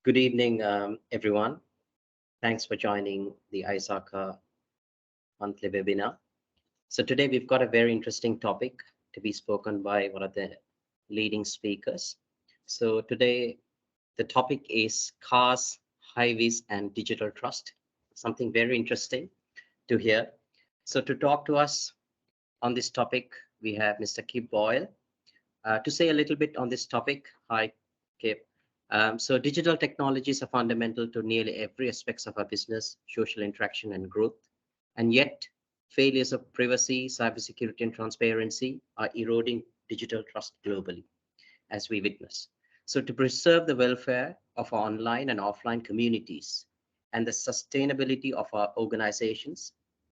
Good evening, everyone. Thanks for joining the ISACA monthly webinar. So today we've got a very interesting topic to be spoken by one of the leading speakers. So today the topic is cars, highways, and digital trust. Something very interesting to hear. So to talk to us on this topic, we have Mr. Kip Boyle. To say a little bit on this topic, hi, Kip. So digital technologies are fundamental to nearly every aspects of our business, social interaction, and growth. And yet, failures of privacy, cybersecurity, and transparency are eroding digital trust globally, as we witness. So to preserve the welfare of our online and offline communities and the sustainability of our organizations,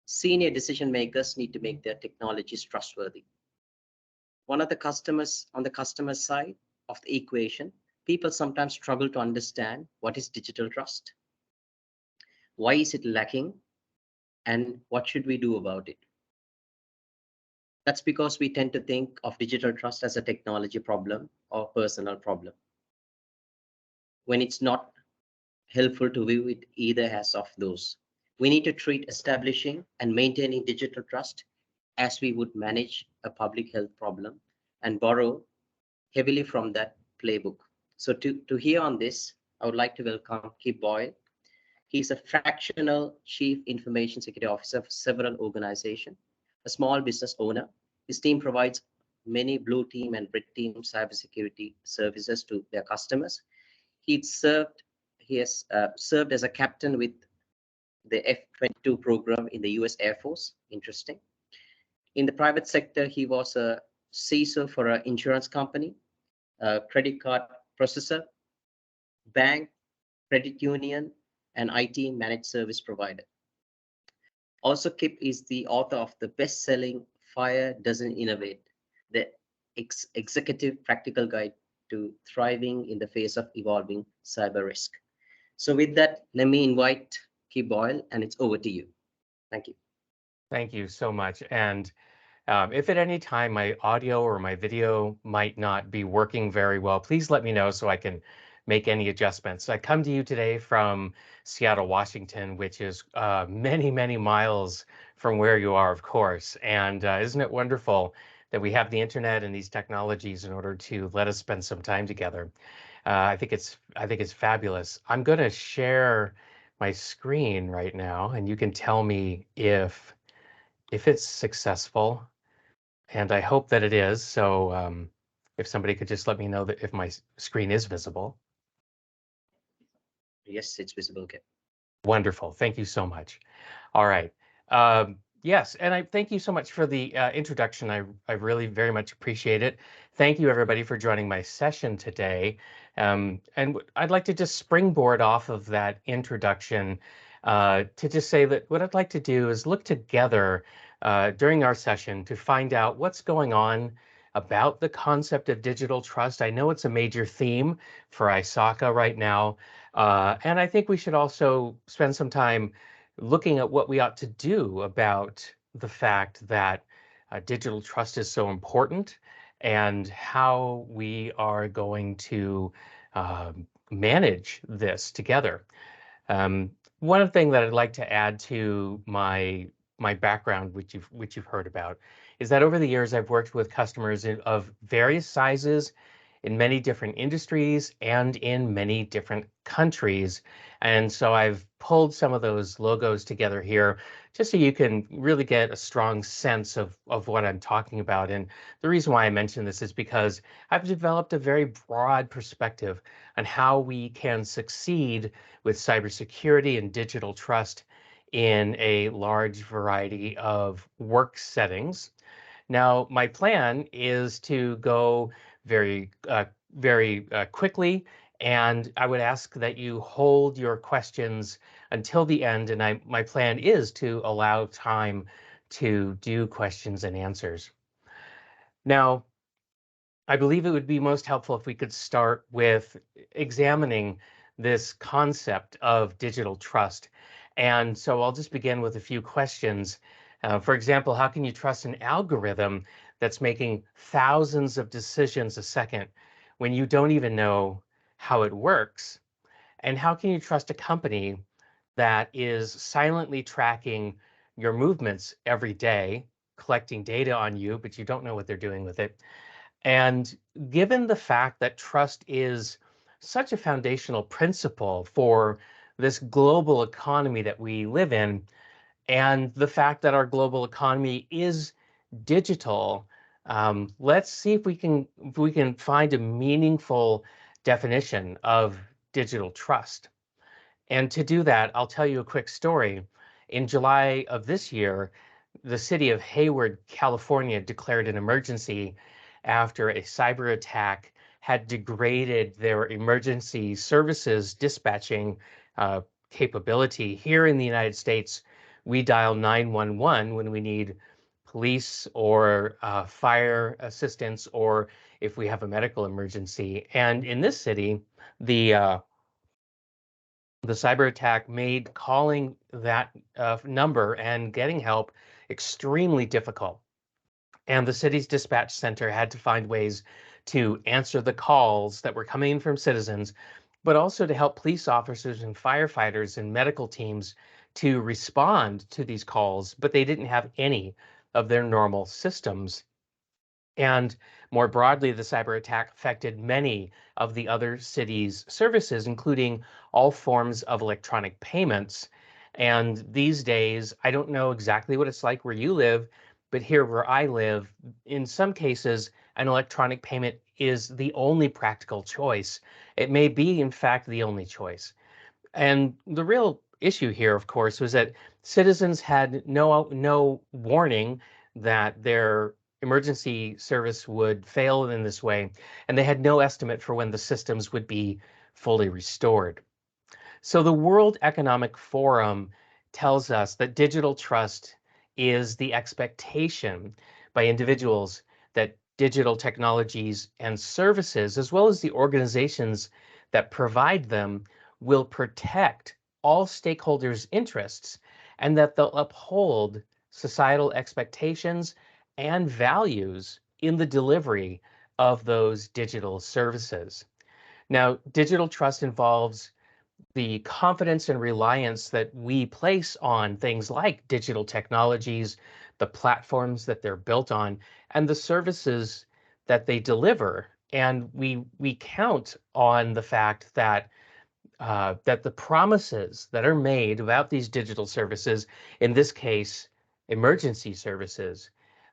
senior decision makers need to make their technologies trustworthy. One of the customers on the customer side of the equation, people sometimes struggle to understand what is digital trust, why is it lacking, and what should we do about it. That's because we tend to think of digital trust as a technology problem or personal problem, when it's not helpful to view it either as of those. We need to treat establishing and maintaining digital trust as we would manage a public health problem and borrow heavily from that playbook. So to hear on this, I would like to welcome Kip Boyle. He's a fractional chief information security officer for several organizations, a small business owner. His team provides many blue team and red team cybersecurity services to their customers. He has served as a captain with the F-22 program in the US Air Force. Interesting. In the private sector, he was a CISO for an insurance company, a credit card processor, bank, credit union, and IT managed service provider. Also, Kip is the author of the best-selling Fire Doesn't Innovate, the executive practical guide to thriving in the face of evolving cyber risk. So with that, let me invite Kip Boyle, and it's over to you. Thank you. Thank you so much. And if at any time my audio or my video might not be working very well, please let me know so I can make any adjustments. I come to you today from Seattle, Washington, which is many, many miles from where you are, of course. And isn't it wonderful that we have the internet and these technologies in order to let us spend some time together? I think it's fabulous. I'm going to share my screen right now, and you can tell me if it's successful. And I hope that it is. So if somebody could just let me know that if my screen is visible. Yes, it's visible, Kip. Wonderful. Thank you so much. All right. Yes, and I thank you so much for the introduction. I really very much appreciate it. Thank you, everybody, for joining my session today. And I'd like to just springboard off of that introduction to just say that what I'd like to do is look together during our session to find out what's going on about the concept of digital trust. I know it's a major theme for ISACA right now. And I think we should also spend some time looking at what we ought to do about the fact that digital trust is so important and how we are going to manage this together. One thing that I'd like to add to my background, which you've heard about, is that over the years I've worked with customers of various sizes in many different industries and in many different countries. And so I've pulled some of those logos together here just so you can really get a strong sense of what I'm talking about. And the reason why I mention this is because I've developed a very broad perspective on how we can succeed with cybersecurity and digital trust in a large variety of work settings. Now, my plan is to go very quickly, and I would ask that you hold your questions until the end. And my plan is to allow time to do questions and answers. Now, I believe it would be most helpful if we could start with examining this concept of digital trust. And so I'll just begin with a few questions. For example, how can you trust an algorithm that's making thousands of decisions a second when you don't even know how it works? And how can you trust a company that is silently tracking your movements every day, collecting data on you, but you don't know what they're doing with it? And given the fact that trust is such a foundational principle for this global economy that we live in, and the fact that our global economy is digital, let's see if we can find a meaningful definition of digital trust. And to do that, I'll tell you a quick story. In July of this year, the city of Hayward, California, declared an emergency after a cyber attack had degraded their emergency services dispatching uh, capability. Here in the United States, we dial 911 when we need police or fire assistance, or if we have a medical emergency. And in this city, the cyber attack made calling that number and getting help extremely difficult. And the city's dispatch center had to find ways to answer the calls that were coming in from citizens, but also to help police officers and firefighters and medical teams to respond to these calls. But they didn't have any of their normal systems. And more broadly, the cyber attack affected many of the other cities' services, including all forms of electronic payments. And these days, I don't know exactly what it's like where you live, but here where I live, in some cases, an electronic payment is the only practical choice. It may be, in fact, the only choice. And the real issue here, of course, was that citizens had no warning that their emergency service would fail in this way, and they had no estimate for when the systems would be fully restored. So the World Economic Forum tells us that digital trust is the expectation by individuals that digital technologies and services, as well as the organizations that provide them, will protect all stakeholders' interests and that they'll uphold societal expectations and values in the delivery of those digital services. Now, digital trust involves the confidence and reliance that we place on things like digital technologies, the platforms that they're built on, and the services that they deliver. And we count on the fact that the promises that are made about these digital services, in this case, emergency services,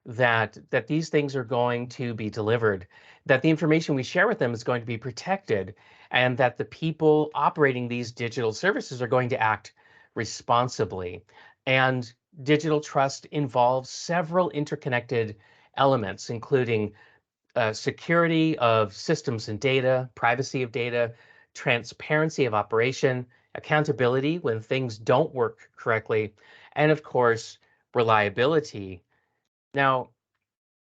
that these things are going to be delivered, that the information we share with them is going to be protected, and that the people operating these digital services are going to act responsibly. And digital trust involves several interconnected elements, including security of systems and data, privacy of data, transparency of operation, accountability when things don't work correctly, and of course, reliability. Now,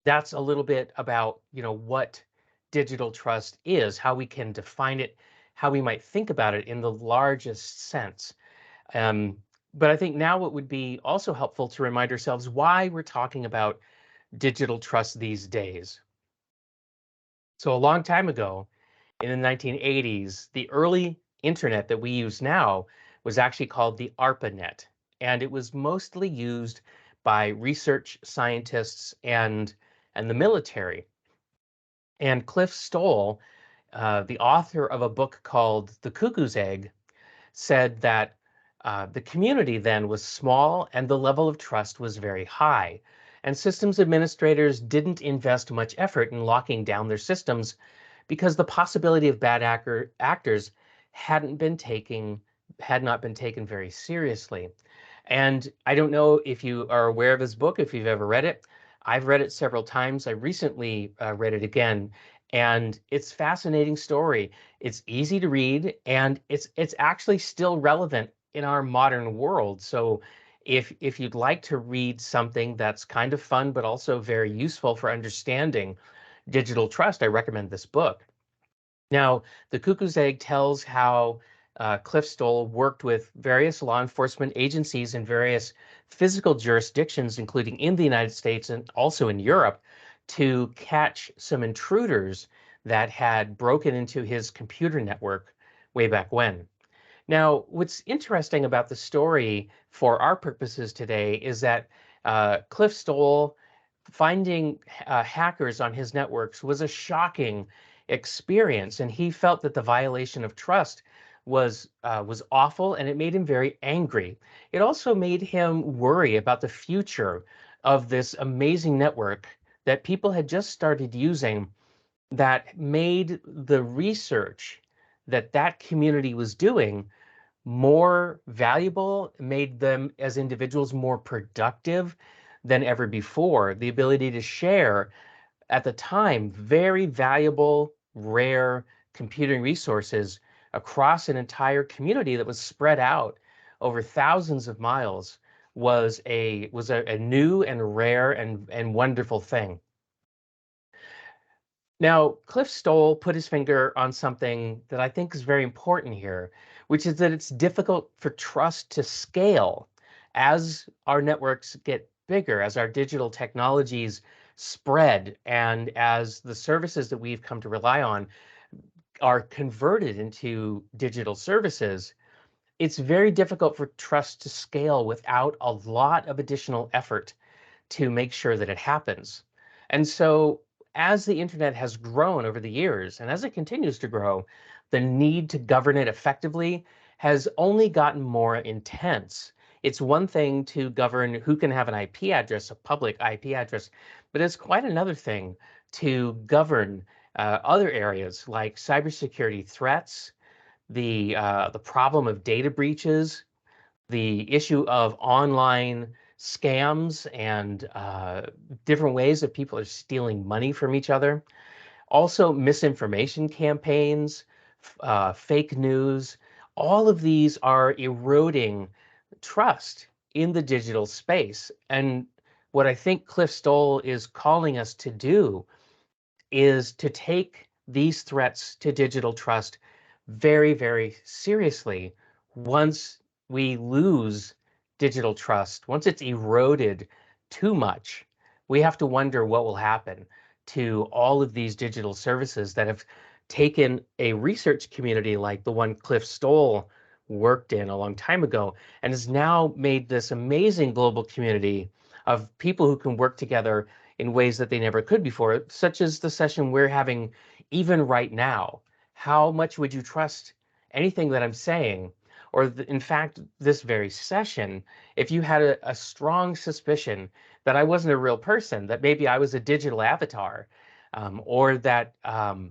that's a little bit about, what digital trust is, how we can define it, how we might think about it in the largest sense. Um, but I think now it would be also helpful to remind ourselves why we're talking about digital trust these days. So a long time ago, in the 1980s, the early internet that we use now was actually called the ARPANET, and it was mostly used by research scientists and the military. And Cliff Stoll, the author of a book called The Cuckoo's Egg, said that the community then was small and the level of trust was very high. And systems administrators didn't invest much effort in locking down their systems because the possibility of bad actors hadn't been taken had not been taken very seriously. And I don't know if you are aware of his book, if you've ever read it. I've read it several times. I recently read it again, and it's a fascinating story. It's easy to read, and it's actually still relevant in our modern world. So if you'd like to read something that's kind of fun but also very useful for understanding digital trust, I recommend this book. Now, The Cuckoo's Egg tells how Cliff Stoll worked with various law enforcement agencies in various physical jurisdictions, including in the United States and also in Europe, to catch some intruders that had broken into his computer network way back when. Now, what's interesting about the story for our purposes today is that Cliff Stoll finding hackers on his networks was a shocking experience, and he felt that the violation of trust was awful, and it made him very angry. It also made him worry about the future of this amazing network that people had just started using that made the research that that community was doing more valuable, made them as individuals more productive than ever before. The ability to share at the time very valuable, rare computing resources across an entire community that was spread out over thousands of miles was a new and rare and wonderful thing. Now, Cliff Stoll put his finger on something that I think is very important here, which is that it's difficult for trust to scale as our networks get bigger, as our digital technologies spread, and as the services that we've come to rely on are converted into digital services. It's very difficult for trust to scale without a lot of additional effort to make sure that it happens. And so, as the internet has grown over the years, and as it continues to grow, the need to govern it effectively has only gotten more intense. It's one thing to govern who can have an IP address, a public IP address, but it's quite another thing to govern other areas like cybersecurity threats, the problem of data breaches, the issue of online scams and different ways that people are stealing money from each other. Also, misinformation campaigns, fake news. All of these are eroding trust in the digital space. And what I think Cliff Stoll is calling us to do is to take these threats to digital trust very, very seriously. Once we lose digital trust, once it's eroded too much, we have to wonder what will happen to all of these digital services that have taken a research community like the one Cliff Stoll worked in a long time ago and has now made this amazing global community of people who can work together in ways that they never could before, such as the session we're having even right now. How much would you trust anything that I'm saying? Or, in fact, this very session, if you had a strong suspicion that I wasn't a real person, that maybe I was a digital avatar, or that that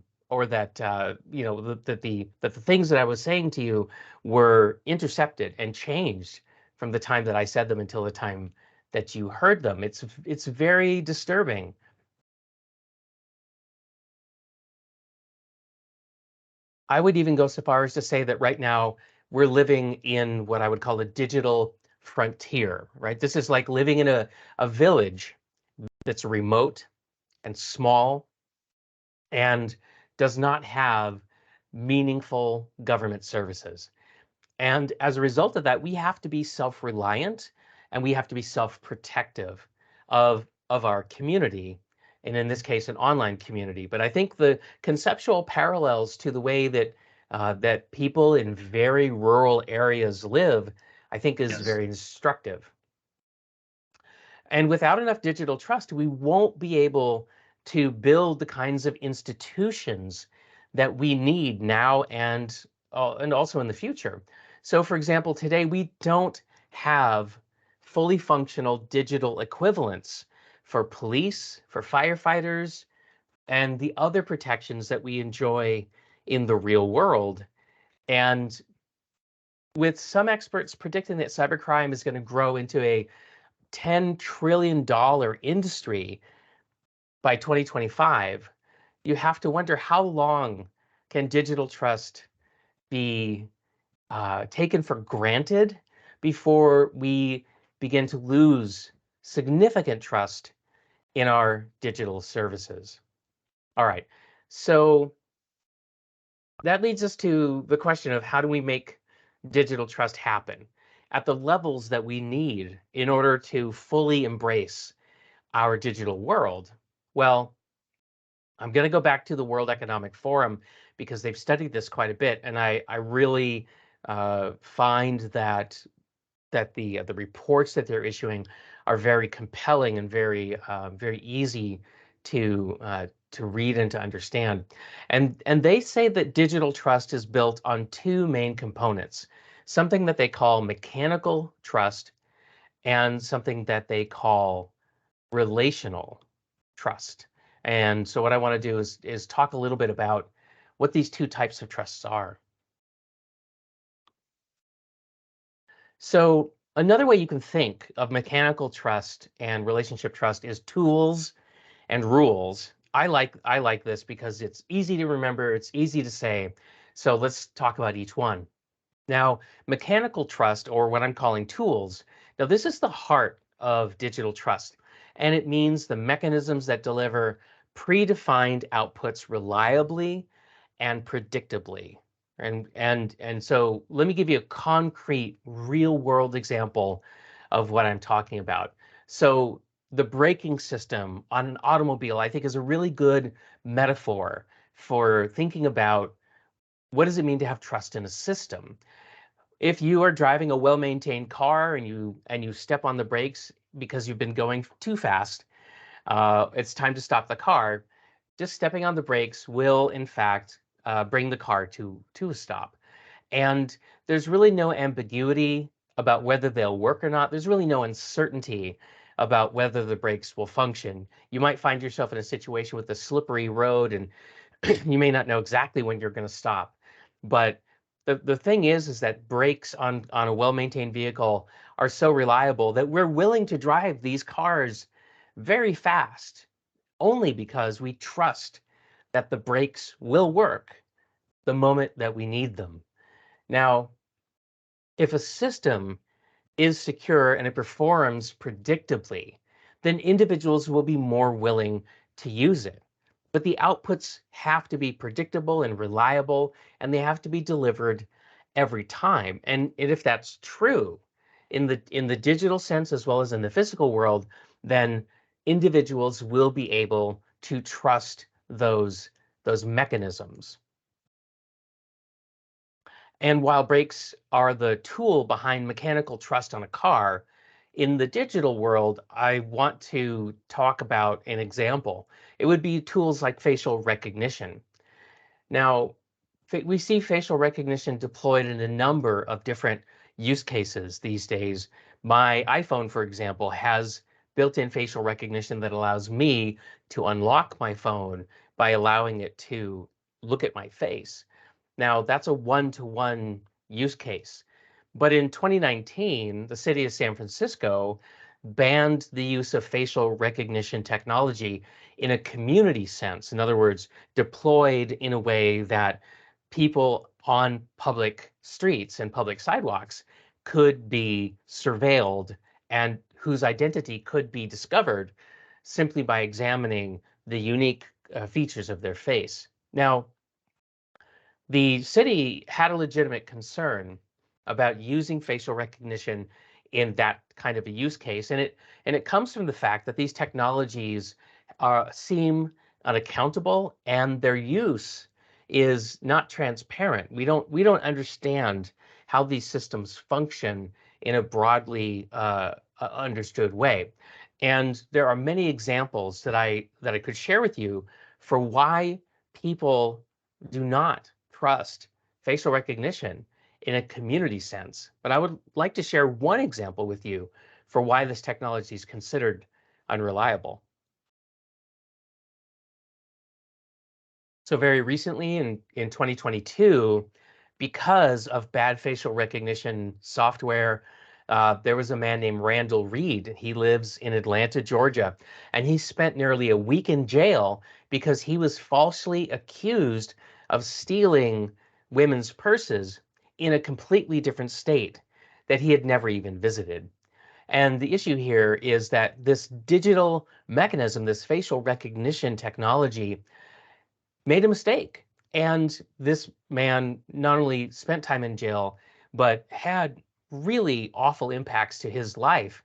the things that I was saying to you were intercepted and changed from the time that I said them until the time that you heard them. It's very disturbing. I would even go so far as to say that right now we're living in what I would call a digital frontier, right? This is like living in a village that's remote and small and does not have meaningful government services. And as a result of that, we have to be self-reliant and we have to be self-protective of our community, and in this case, an online community. But I think the conceptual parallels to the way that that people in very rural areas live, I think, is Yes. very instructive. And without enough digital trust, we won't be able to build the kinds of institutions that we need now and also in the future. So, for example, today we don't have fully functional digital equivalents for police, for firefighters, and the other protections that we enjoy in the real world. And with some experts predicting that cybercrime is going to grow into a $10 trillion industry by 2025, you have to wonder how long can digital trust be taken for granted before we begin to lose significant trust in our digital services. All right, so that leads us to the question of how do we make digital trust happen at the levels that we need in order to fully embrace our digital world? Well, I'm going to go back to the World Economic Forum because they've studied this quite a bit, and I really find that the reports that they're issuing are very compelling and very easy to read and to understand. And they say that digital trust is built on two main components, something that they call mechanical trust and something that they call relational trust. And so what I want to do is talk a little bit about what these two types of trusts are. So another way you can think of mechanical trust and relationship trust is tools and rules. I like this because it's easy to remember, it's easy to say. So let's talk about each one. Now, mechanical trust, or what I'm calling tools, now this is the heart of digital trust, and it means the mechanisms that deliver predefined outputs reliably and predictably. And so let me give you a concrete, real world example of what I'm talking about. So the braking system on an automobile, I think, is a really good metaphor for thinking about what does it mean to have trust in a system. If you are driving a well-maintained car and you step on the brakes because you've been going too fast, it's time to stop the car. Just stepping on the brakes will, in fact, bring the car to a stop. And there's really no ambiguity about whether they'll work or not. There's really no uncertainty about whether the brakes will function. You might find yourself in a situation with a slippery road and you may not know exactly when you're going to stop. But the thing is that brakes on a well-maintained vehicle are so reliable that we're willing to drive these cars very fast only because we trust that the brakes will work the moment that we need them. Now, if a system is secure and it performs predictably, then individuals will be more willing to use it. But the outputs have to be predictable and reliable, and they have to be delivered every time. And if that's true in the digital sense as well as in the physical world, then individuals will be able to trust those mechanisms. And while brakes are the tool behind mechanical trust on a car, in the digital world, I want to talk about an example. It would be tools like facial recognition. Now, we see facial recognition deployed in a number of different use cases these days. My iPhone, for example, has built-in facial recognition that allows me to unlock my phone by allowing it to look at my face. Now, that's a one-to-one use case. But in 2019, the city of San Francisco banned the use of facial recognition technology in a community sense. In other words, deployed in a way that people on public streets and public sidewalks could be surveilled and whose identity could be discovered simply by examining the unique features of their face. Now, the city had a legitimate concern about using facial recognition in that kind of a use case, and it comes from the fact that these technologies seem unaccountable and their use is not transparent. We don't understand how these systems function in a broadly understood way. And there are many examples that I could share with you for why people do not trust facial recognition in a community sense. But I would like to share one example with you for why this technology is considered unreliable. So very recently in 2022, because of bad facial recognition software, there was a man named Randall Reed. He lives in Atlanta, Georgia, and he spent nearly a week in jail because he was falsely accused of stealing women's purses in a completely different state that he had never even visited. And the issue here is that this digital mechanism, this facial recognition technology, made a mistake. And this man not only spent time in jail, but had really awful impacts to his life.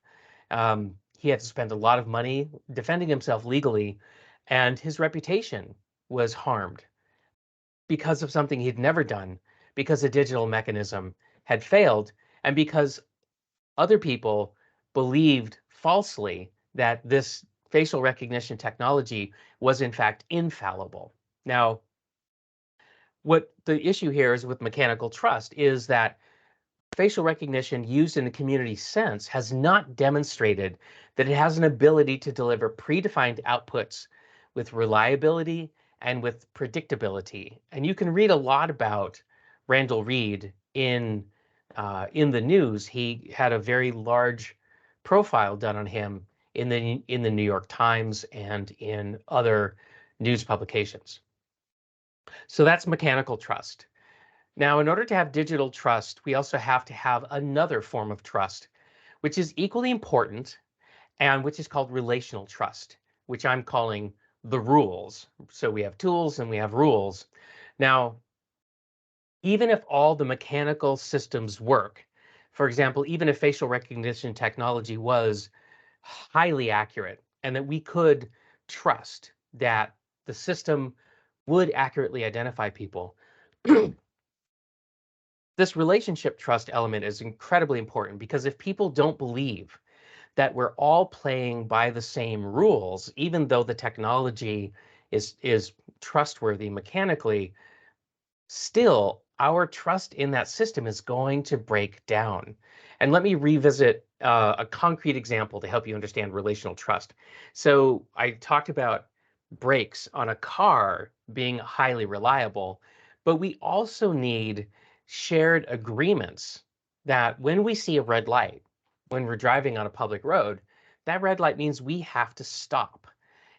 He had to spend a lot of money defending himself legally, and his reputation was harmed because of something he'd never done, because a digital mechanism had failed, and because other people believed falsely that this facial recognition technology was in fact infallible. Now, what the issue here is with mechanical trust is that facial recognition used in the community sense has not demonstrated that it has an ability to deliver predefined outputs with reliability and with predictability. And you can read a lot about Randall Reed in the news. He had a very large profile done on him in the New York Times and in other news publications. So that's mechanical trust. Now, in order to have digital trust, we also have to have another form of trust, which is equally important and which is called relational trust, which I'm calling the rules. So we have tools and we have rules. Now, even if all the mechanical systems work, for example, even if facial recognition technology was highly accurate and that we could trust that the system would accurately identify people, this relationship trust element is incredibly important because if people don't believe that we're all playing by the same rules, even though the technology is trustworthy mechanically, still our trust in that system is going to break down. And let me revisit a concrete example to help you understand relational trust. So I talked about brakes on a car being highly reliable, but we also need shared agreements that when we see a red light, when we're driving on a public road, that red light means we have to stop.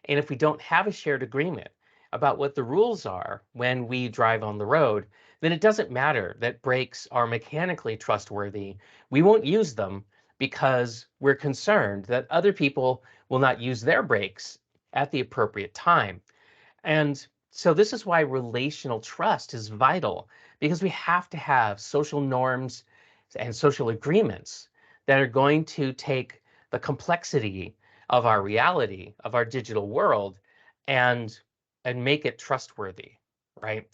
And if we don't have a shared agreement about what the rules are when we drive on the road, then it doesn't matter that brakes are mechanically trustworthy. We won't use them because we're concerned that other people will not use their brakes at the appropriate time. And so this is why relational trust is vital, because we have to have social norms and social agreements that are going to take the complexity of our reality, of our digital world, and make it trustworthy, right?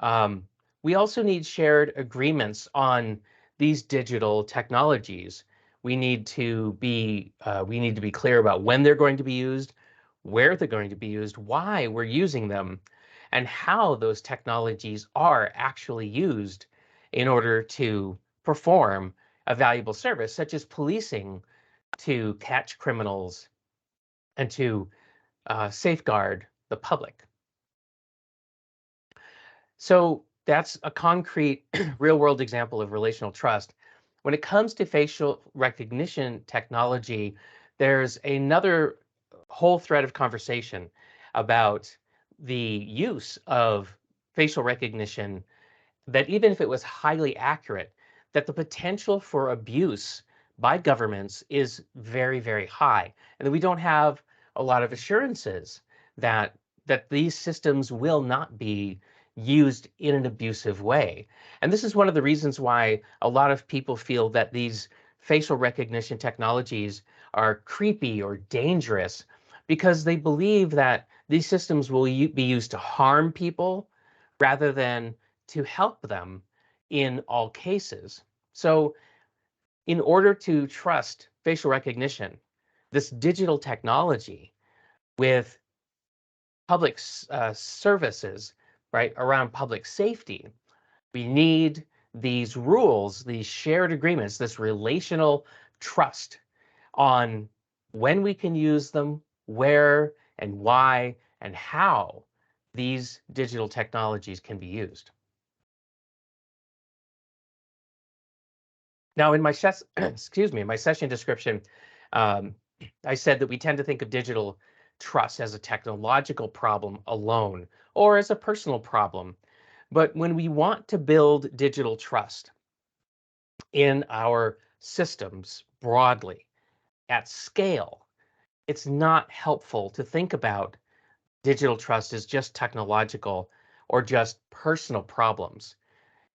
Um, we also need shared agreements on these digital technologies. We need to be clear about when they're going to be used, where they're going to be used, why we're using them, and how those technologies are actually used in order to perform a valuable service, such as policing to catch criminals and to safeguard the public. So that's a concrete real world example of relational trust. When it comes to facial recognition technology, there's another whole thread of conversation about the use of facial recognition that even if it was highly accurate, that the potential for abuse by governments is very, very high, and that we don't have a lot of assurances that these systems will not be used in an abusive way. And this is one of the reasons why a lot of people feel that these facial recognition technologies are creepy or dangerous because they believe that these systems will be used to harm people rather than to help them in all cases. So, in order to trust facial recognition, this digital technology with public services, right, around public safety, we need these rules, these shared agreements, this relational trust on when we can use them, where and why, and how these digital technologies can be used. Now, in my excuse me, in my session description, um, I said that we tend to think of digital trust as a technological problem alone or as a personal problem. But when we want to build digital trust in our systems broadly at scale, it's not helpful to think about digital trust as just technological or just personal problems.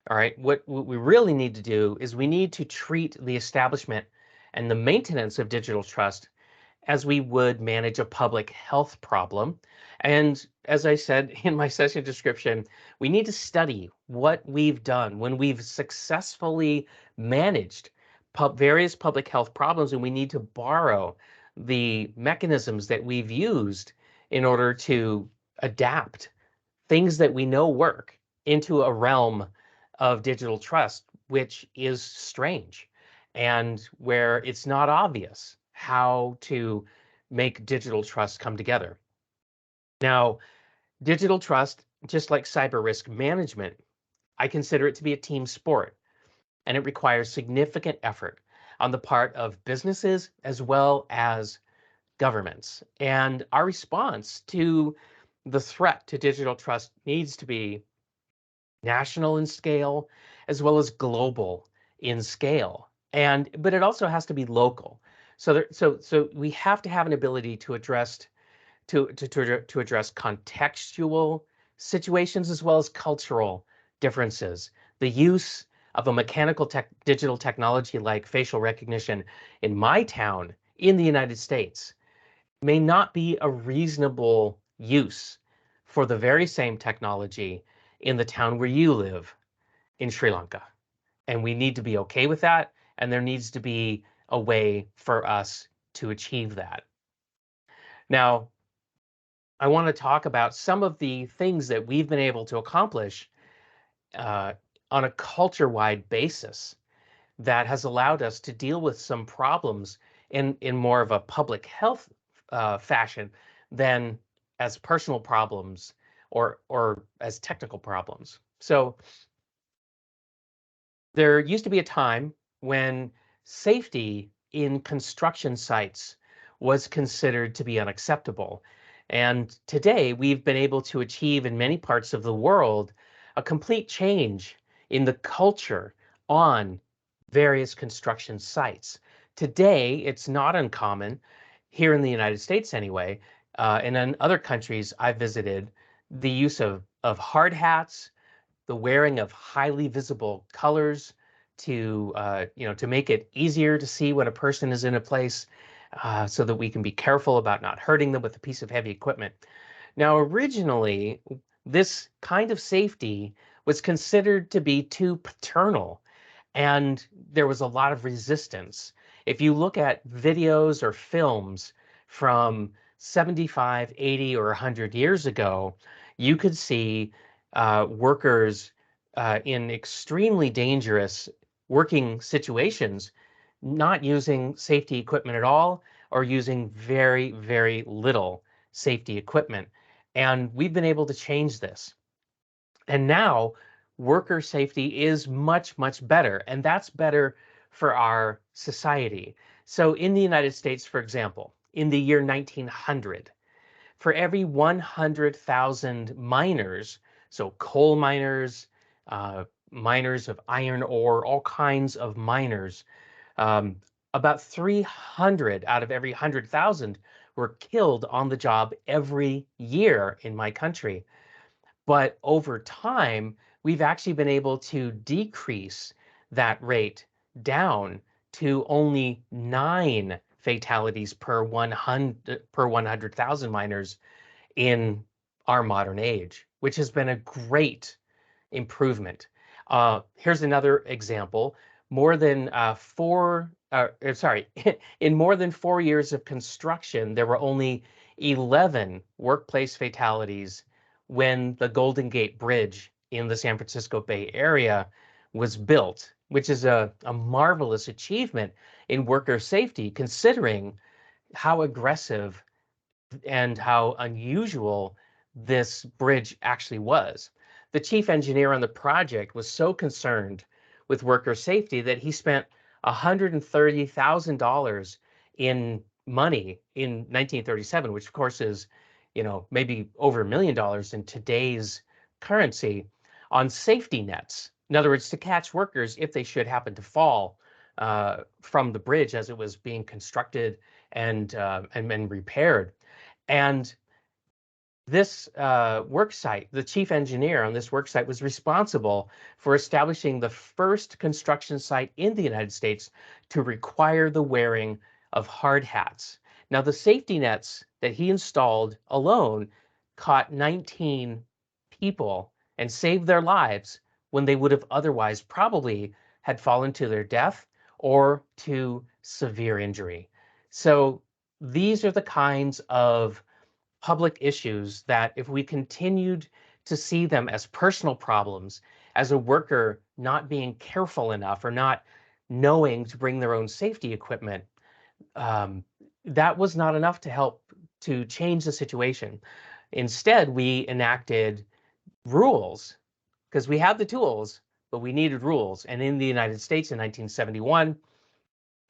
All right. What we really need to do is we need to treat the establishment and the maintenance of digital trust as we would manage a public health problem. And as I said in my session description, we need to study what we've done when we've successfully managed various public health problems, and we need to borrow the mechanisms that we've used in order to adapt things that we know work into a realm of digital trust, which is strange and where it's not obvious how to make digital trust come together. Now, digital trust, just like cyber risk management, I consider it to be a team sport, and it requires significant effort on the part of businesses as well as governments. And our response to the threat to digital trust needs to be national in scale as well as global in scale. But it also has to be local. So we have to have an ability to address to address contextual situations as well as cultural differences. The use of a digital technology like facial recognition in my town in the United States may not be a reasonable use for the very same technology in the town where you live in Sri Lanka. And we need to be okay with that. And there needs to be a way for us to achieve that. Now, I want to talk about some of the things that we've been able to accomplish uh, on a culture-wide basis that has allowed us to deal with some problems in more of a public health fashion than as personal problems or as technical problems. So there used to be a time when safety in construction sites was considered to be unacceptable. And today we've been able to achieve in many parts of the world a complete change in the culture on various construction sites. Today, it's not uncommon, here in the United States anyway, and in other countries I've visited, the use of hard hats, the wearing of highly visible colors to make it easier to see when a person is in a place, so that we can be careful about not hurting them with a piece of heavy equipment. Now, originally, this kind of safety was considered to be too paternal, and there was a lot of resistance. If you look at videos or films from 75, 80, or 100 years ago, you could see workers in extremely dangerous working situations not using safety equipment at all or using very, very little safety equipment. And we've been able to change this. And now worker safety is much, much better. And that's better for our society. So in the United States, for example, in the year 1900, for every 100,000 miners, so coal miners, miners of iron ore, all kinds of miners, um, about 300 out of every 100,000 were killed on the job every year in my country. But over time, we've actually been able to decrease that rate down to only 9 fatalities per 100,000 miners in our modern age, which has been a great improvement. Here's another example. More than in more than 4 years of construction, there were only 11 workplace fatalities when the Golden Gate Bridge in the San Francisco Bay Area was built, which is a marvelous achievement in worker safety, considering how aggressive and how unusual this bridge actually was. The chief engineer on the project was so concerned with worker safety that he spent $130,000 in money in 1937, which of course is, maybe over $1 million in today's currency, on safety nets. In other words, to catch workers if they should happen to fall from the bridge as it was being constructed and repaired. And this work site, the chief engineer on this work site was responsible for establishing the first construction site in the United States to require the wearing of hard hats. Now, the safety nets that he installed alone caught 19 people and saved their lives when they would have otherwise probably had fallen to their death or to severe injury. So these are the kinds of public issues that if we continued to see them as personal problems, as a worker not being careful enough or not knowing to bring their own safety equipment, um, that was not enough to help to change the situation. Instead, we enacted rules because we had the tools, but we needed rules. And in the United States in 1971,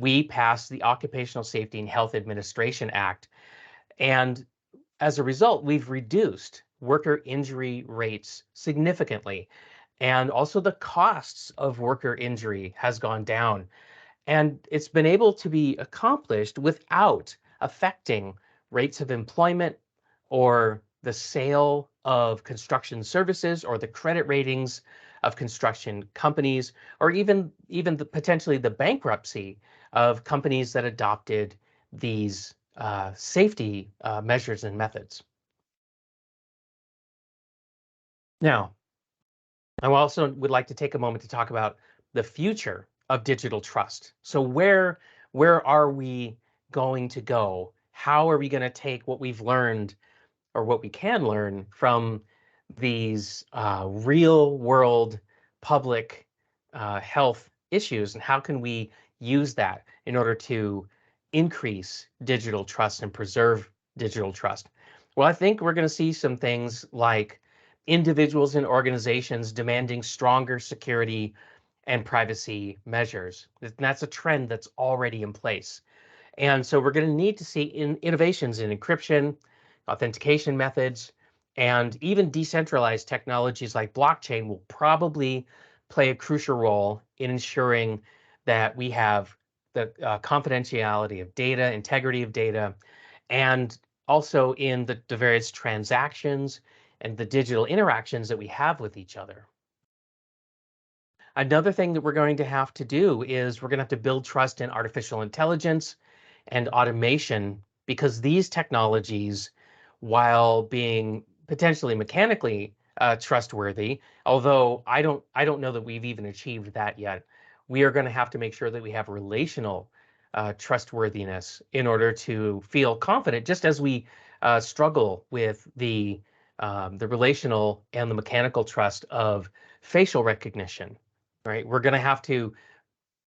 we passed the Occupational Safety and Health Administration Act. And as a result, we've reduced worker injury rates significantly. And also the costs of worker injury has gone down. And it's been able to be accomplished without affecting rates of employment or the sale of construction services or the credit ratings of construction companies, or even potentially the bankruptcy of companies that adopted these safety measures and methods. Now, I also would like to take a moment to talk about the future of digital trust. So where are we going to go? How are we going to take what we've learned or what we can learn from these real world public health issues, and how can we use that in order to increase digital trust and preserve digital trust? Well, I think we're going to see some things like individuals and organizations demanding stronger security and privacy measures. That's a trend that's already in place. And so we're going to need to see innovations in encryption, authentication methods, and even decentralized technologies like blockchain will probably play a crucial role in ensuring that we have the confidentiality of data, integrity of data, and also in the various transactions and the digital interactions that we have with each other. Another thing that we're going to have to do is we're going to have to build trust in artificial intelligence and automation, because these technologies, while being potentially mechanically trustworthy, although I don't know that we've even achieved that yet, we are going to have to make sure that we have relational trustworthiness in order to feel confident, just as we struggle with the relational and the mechanical trust of facial recognition. Right, we're going to have to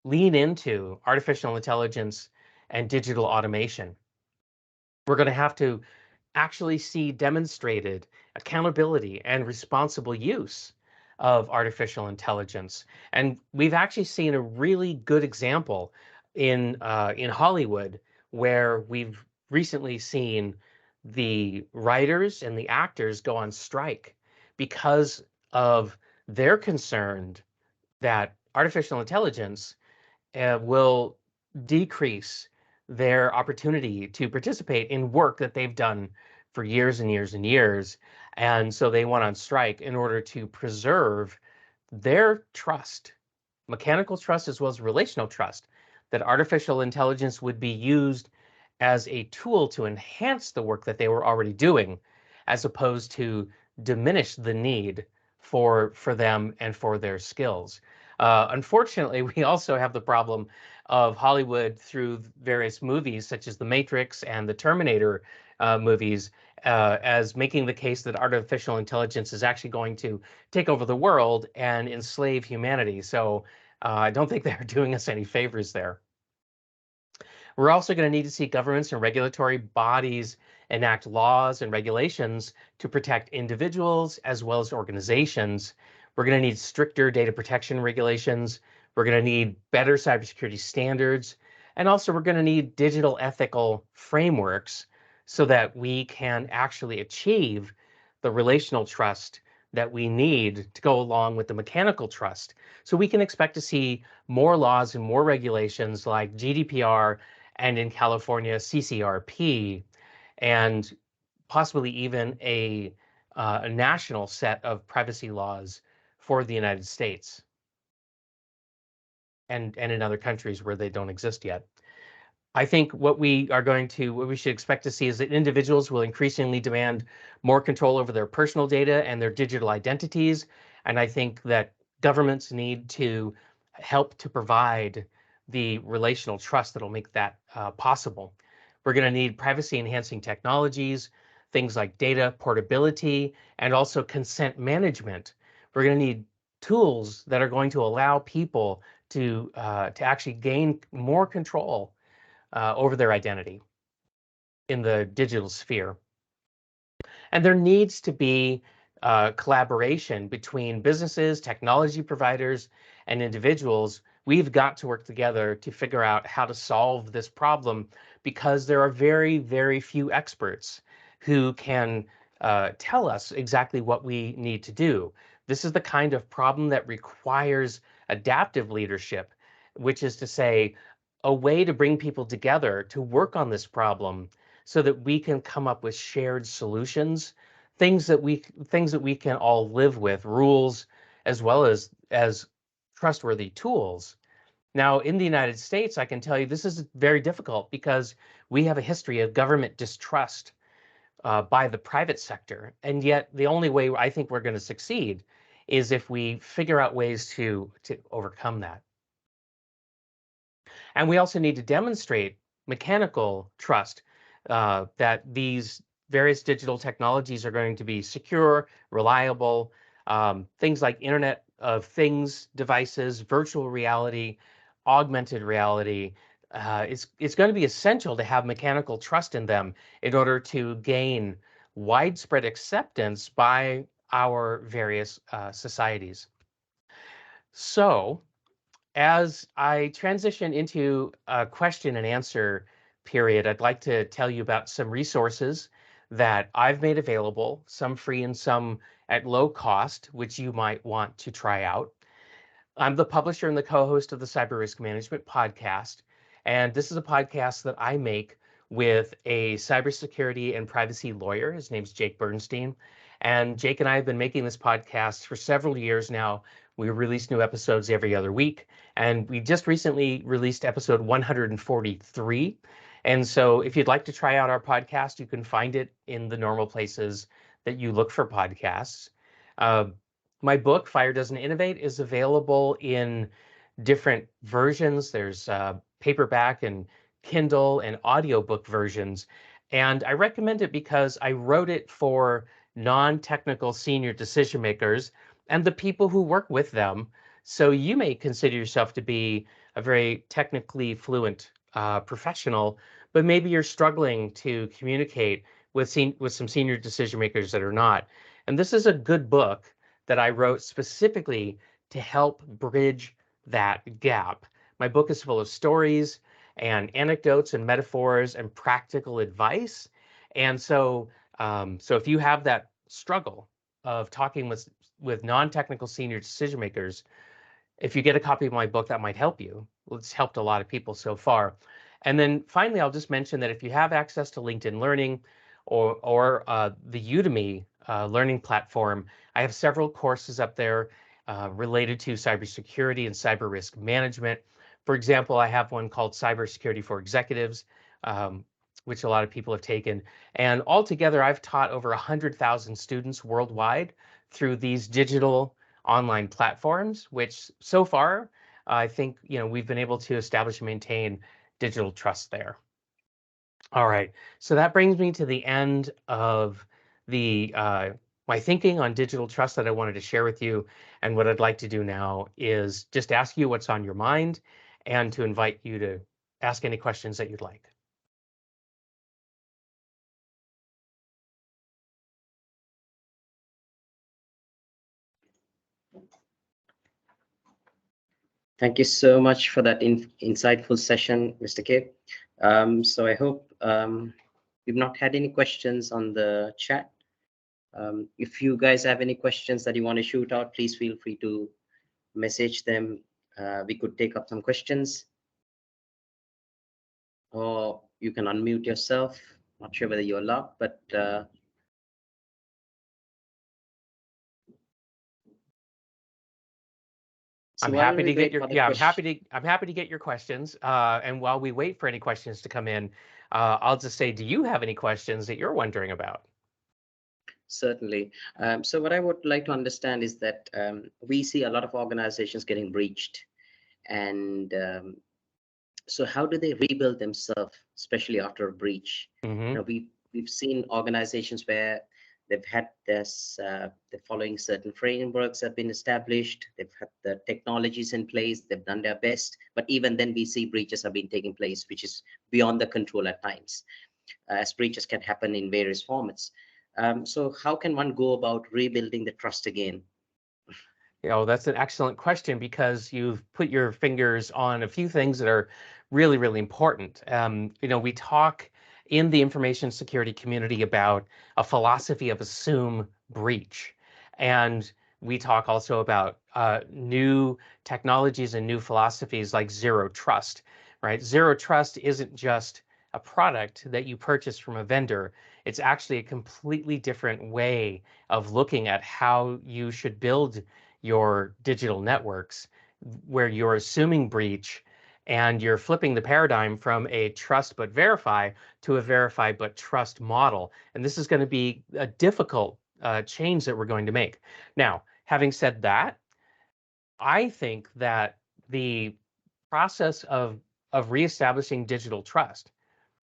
lean into artificial intelligence and digital automation. We're going to have to actually see demonstrated accountability and responsible use of artificial intelligence. And we've actually seen a really good example in Hollywood, where we've recently seen the writers and the actors go on strike because of their concern that artificial intelligence will decrease their opportunity to participate in work that they've done for years and years and years. And so they went on strike in order to preserve their trust, mechanical trust as well as relational trust, that artificial intelligence would be used as a tool to enhance the work that they were already doing, as opposed to diminish the need for them and for their skills. Unfortunately, we also have the problem of Hollywood through various movies such as The Matrix and the Terminator movies, as making the case that artificial intelligence is actually going to take over the world and enslave humanity. So I don't think they're doing us any favors there. We're also going to need to see governments and regulatory bodies enact laws and regulations to protect individuals as well as organizations. We're going to need stricter data protection regulations. We're going to need better cybersecurity standards. And also, we're going to need digital ethical frameworks so that we can actually achieve the relational trust that we need to go along with the mechanical trust. So we can expect to see more laws and more regulations like GDPR, and in California, CCRP, and possibly even a national set of privacy laws for the United States and in other countries where they don't exist yet. I think what we should expect to see is that individuals will increasingly demand more control over their personal data and their digital identities. And I think that governments need to help to provide the relational trust that'll make that possible. We're going to need privacy enhancing technologies, things like data portability, and also consent management. We're going to need tools that are going to allow people to actually gain more control over their identity in the digital sphere. And there needs to be collaboration between businesses, technology providers, and individuals. We've got to work together to figure out how to solve this problem because there are very, very few experts who can tell us exactly what we need to do. This is the kind of problem that requires adaptive leadership, which is to say, a way to bring people together to work on this problem so that we can come up with shared solutions, things that we can all live with, rules as well as trustworthy tools. Now, in the United States, I can tell you this is very difficult because we have a history of government distrust by the private sector, and yet the only way I think we're going to succeed is if we figure out ways to overcome that. And we also need to demonstrate mechanical trust that these various digital technologies are going to be secure, reliable, things like Internet of Things devices, virtual reality, augmented reality. It's going to be essential to have mechanical trust in them in order to gain widespread acceptance by our various societies. So, as I transition into a question and answer period, I'd like to tell you about some resources that I've made available, some free and some at low cost, which you might want to try out. I'm the publisher and the co-host of the Cyber Risk Management podcast, and this is a podcast that I make with a cybersecurity and privacy lawyer. His name's Jake Bernstein, and Jake and I have been making this podcast for several years now. We release new episodes every other week, and we just recently released episode 143. And so if you'd like to try out our podcast, you can find it in the normal places that you look for podcasts. Uh, my book, Fire Doesn't Innovate, is available in different versions. There's paperback and Kindle and audiobook versions. And I recommend it because I wrote it for non-technical senior decision makers and the people who work with them. So you may consider yourself to be a very technically fluent professional, but maybe you're struggling to communicate with some senior decision makers that are not. And this is a good book that I wrote specifically to help bridge that gap. My book is full of stories and anecdotes and metaphors and practical advice. And so if you have that struggle of talking with non-technical senior decision makers, if you get a copy of my book, that might help you. Well, it's helped a lot of people so far. And then finally, I'll just mention that if you have access to LinkedIn Learning or the Udemy learning platform, I have several courses up there related to cybersecurity and cyber risk management. For example, I have one called Cybersecurity for Executives, which a lot of people have taken. And altogether, I've taught over 100,000 students worldwide through these digital online platforms, which so far, I think, we've been able to establish and maintain digital trust there. All right, so that brings me to the end of the my thinking on digital trust that I wanted to share with you. And what I'd like to do now is just ask you what's on your mind and to invite you to ask any questions that you'd like. Thank you so much for that insightful session, Mr. K. So I hope we've not had any questions on the chat. If you guys have any questions that you want to shoot out, please feel free to message them. We could take up some questions, or you can unmute yourself. Not sure whether you're allowed, but So while we wait for the question, I'm happy to get your questions. And while we wait for any questions to come in, I'll just say, do you have any questions that you're wondering about? certainly. So what I would like to understand is that we see a lot of organizations getting breached, and so how do they rebuild themselves, especially after a breach? Hmm. We've seen organizations where they've had this, they're following certain frameworks have been established, they've had the technologies in place, they've done their best, but even then we see breaches have been taking place, which is beyond the control at times, as breaches can happen in various formats. So how can one go about rebuilding the trust again? That's an excellent question because you've put your fingers on a few things that are really, really important. We talk in the information security community about a philosophy of assume breach. And we talk also about new technologies and new philosophies like zero trust, right? Zero trust isn't just a product that you purchase from a vendor. It's actually a completely different way of looking at how you should build your digital networks, where you're assuming breach and you're flipping the paradigm from a trust but verify to a verify but trust model. And this is going to be a difficult change that we're going to make. Now, having said that, I think that the process of reestablishing digital trust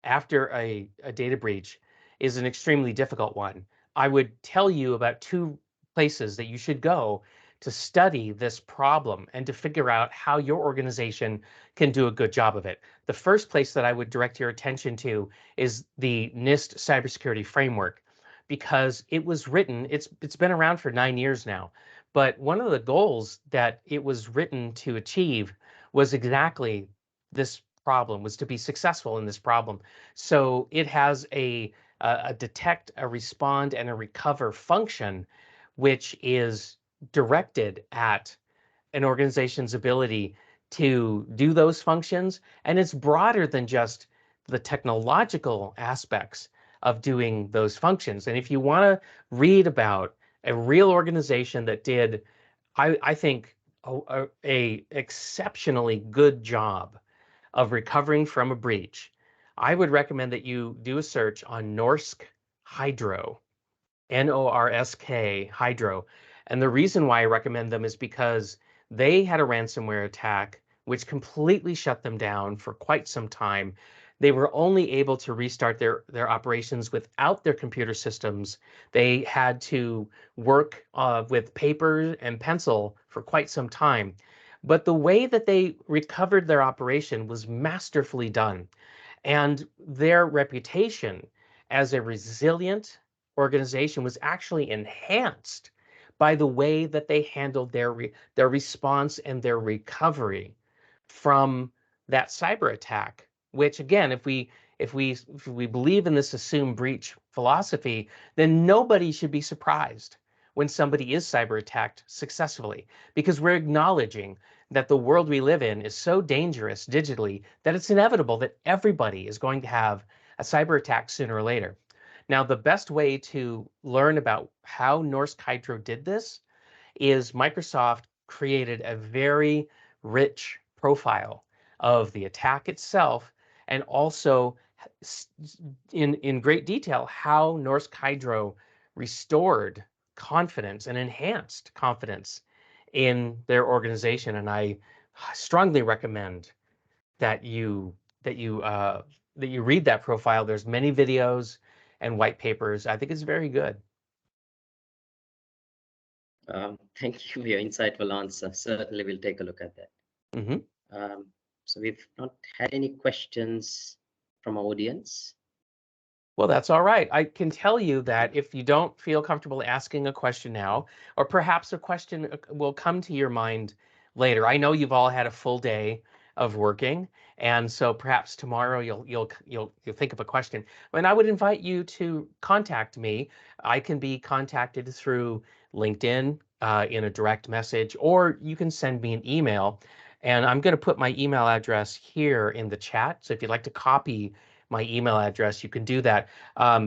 after a data breach is an extremely difficult one. I would tell you about two places that you should go to study this problem and to figure out how your organization can do a good job of it. The first place that I would direct your attention to is the NIST cybersecurity framework, because it was written, it's been around for 9 years now, but one of the goals that it was written to achieve was exactly this problem, was to be successful in this problem. So it has a detect, a respond, and a recover function, which is directed at an organization's ability to do those functions. And it's broader than just the technological aspects of doing those functions. And if you want to read about a real organization that did, I think, a exceptionally good job of recovering from a breach, I would recommend that you do a search on Norsk Hydro, NORSK Hydro. And the reason why I recommend them is because they had a ransomware attack which completely shut them down for quite some time. They were only able to restart their operations without their computer systems. They had to work with paper and pencil for quite some time. But the way that they recovered their operation was masterfully done. And their reputation as a resilient organization was actually enhanced by the way that they handled their response and their recovery from that cyber attack. Which again, if we believe in this assume breach philosophy, then nobody should be surprised when somebody is cyber attacked successfully, because we're acknowledging that the world we live in is so dangerous digitally that it's inevitable that everybody is going to have a cyber attack sooner or later. Now, the best way to learn about how Norsk Hydro did this is Microsoft created a very rich profile of the attack itself, and also in great detail how Norsk Hydro restored confidence and enhanced confidence in their organization. And I strongly recommend that you read that profile. There's many videos and white papers. I think it's very good. Thank you for your insightful answer. Certainly, we'll take a look at that. Hmm. Um, so we've not had any questions from our audience. Well, that's all right. I can tell you that if you don't feel comfortable asking a question now, or perhaps a question will come to your mind later. I know you've all had a full day of working, and so perhaps tomorrow you'll think of a question. And I would invite you to contact me. I can be contacted through LinkedIn in a direct message, or you can send me an email. And I'm going to put my email address here in the chat. So if you'd like to copy my email address, you can do that.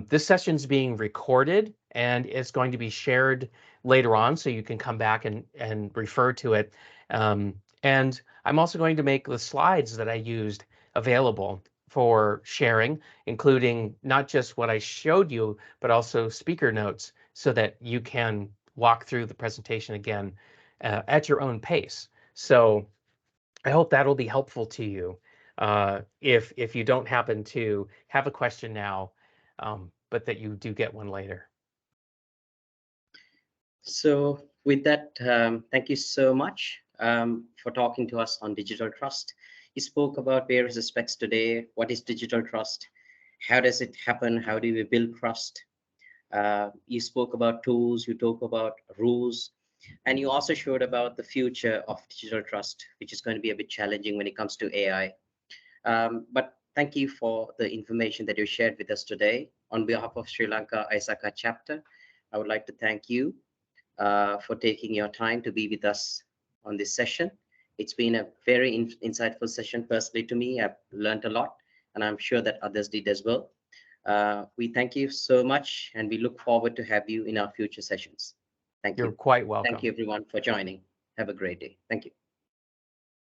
This session's being recorded and it's going to be shared later on, so you can come back and refer to it. And I'm also going to make the slides that I used available for sharing, including not just what I showed you, but also speaker notes so that you can walk through the presentation again at your own pace. So I hope that'll be helpful to you if you don't happen to have a question now, but that you do get one later. So with that, thank you so much for talking to us on digital trust. You spoke about various aspects today. What is digital trust? How does it happen? How do we build trust? You spoke about tools, you talk about rules, and you also showed about the future of digital trust, which is going to be a bit challenging when it comes to AI. But thank you for the information that you shared with us today. On behalf of Sri Lanka ISACA chapter, I would like to thank you for taking your time to be with us on this session. It's been a very insightful session personally to me. I've learned a lot, and I'm sure that others did as well. We thank you so much, and we look forward to have you in our future sessions. Thank You're you. quite Thank welcome. you, everyone, for joining. Have a great day. Thank you.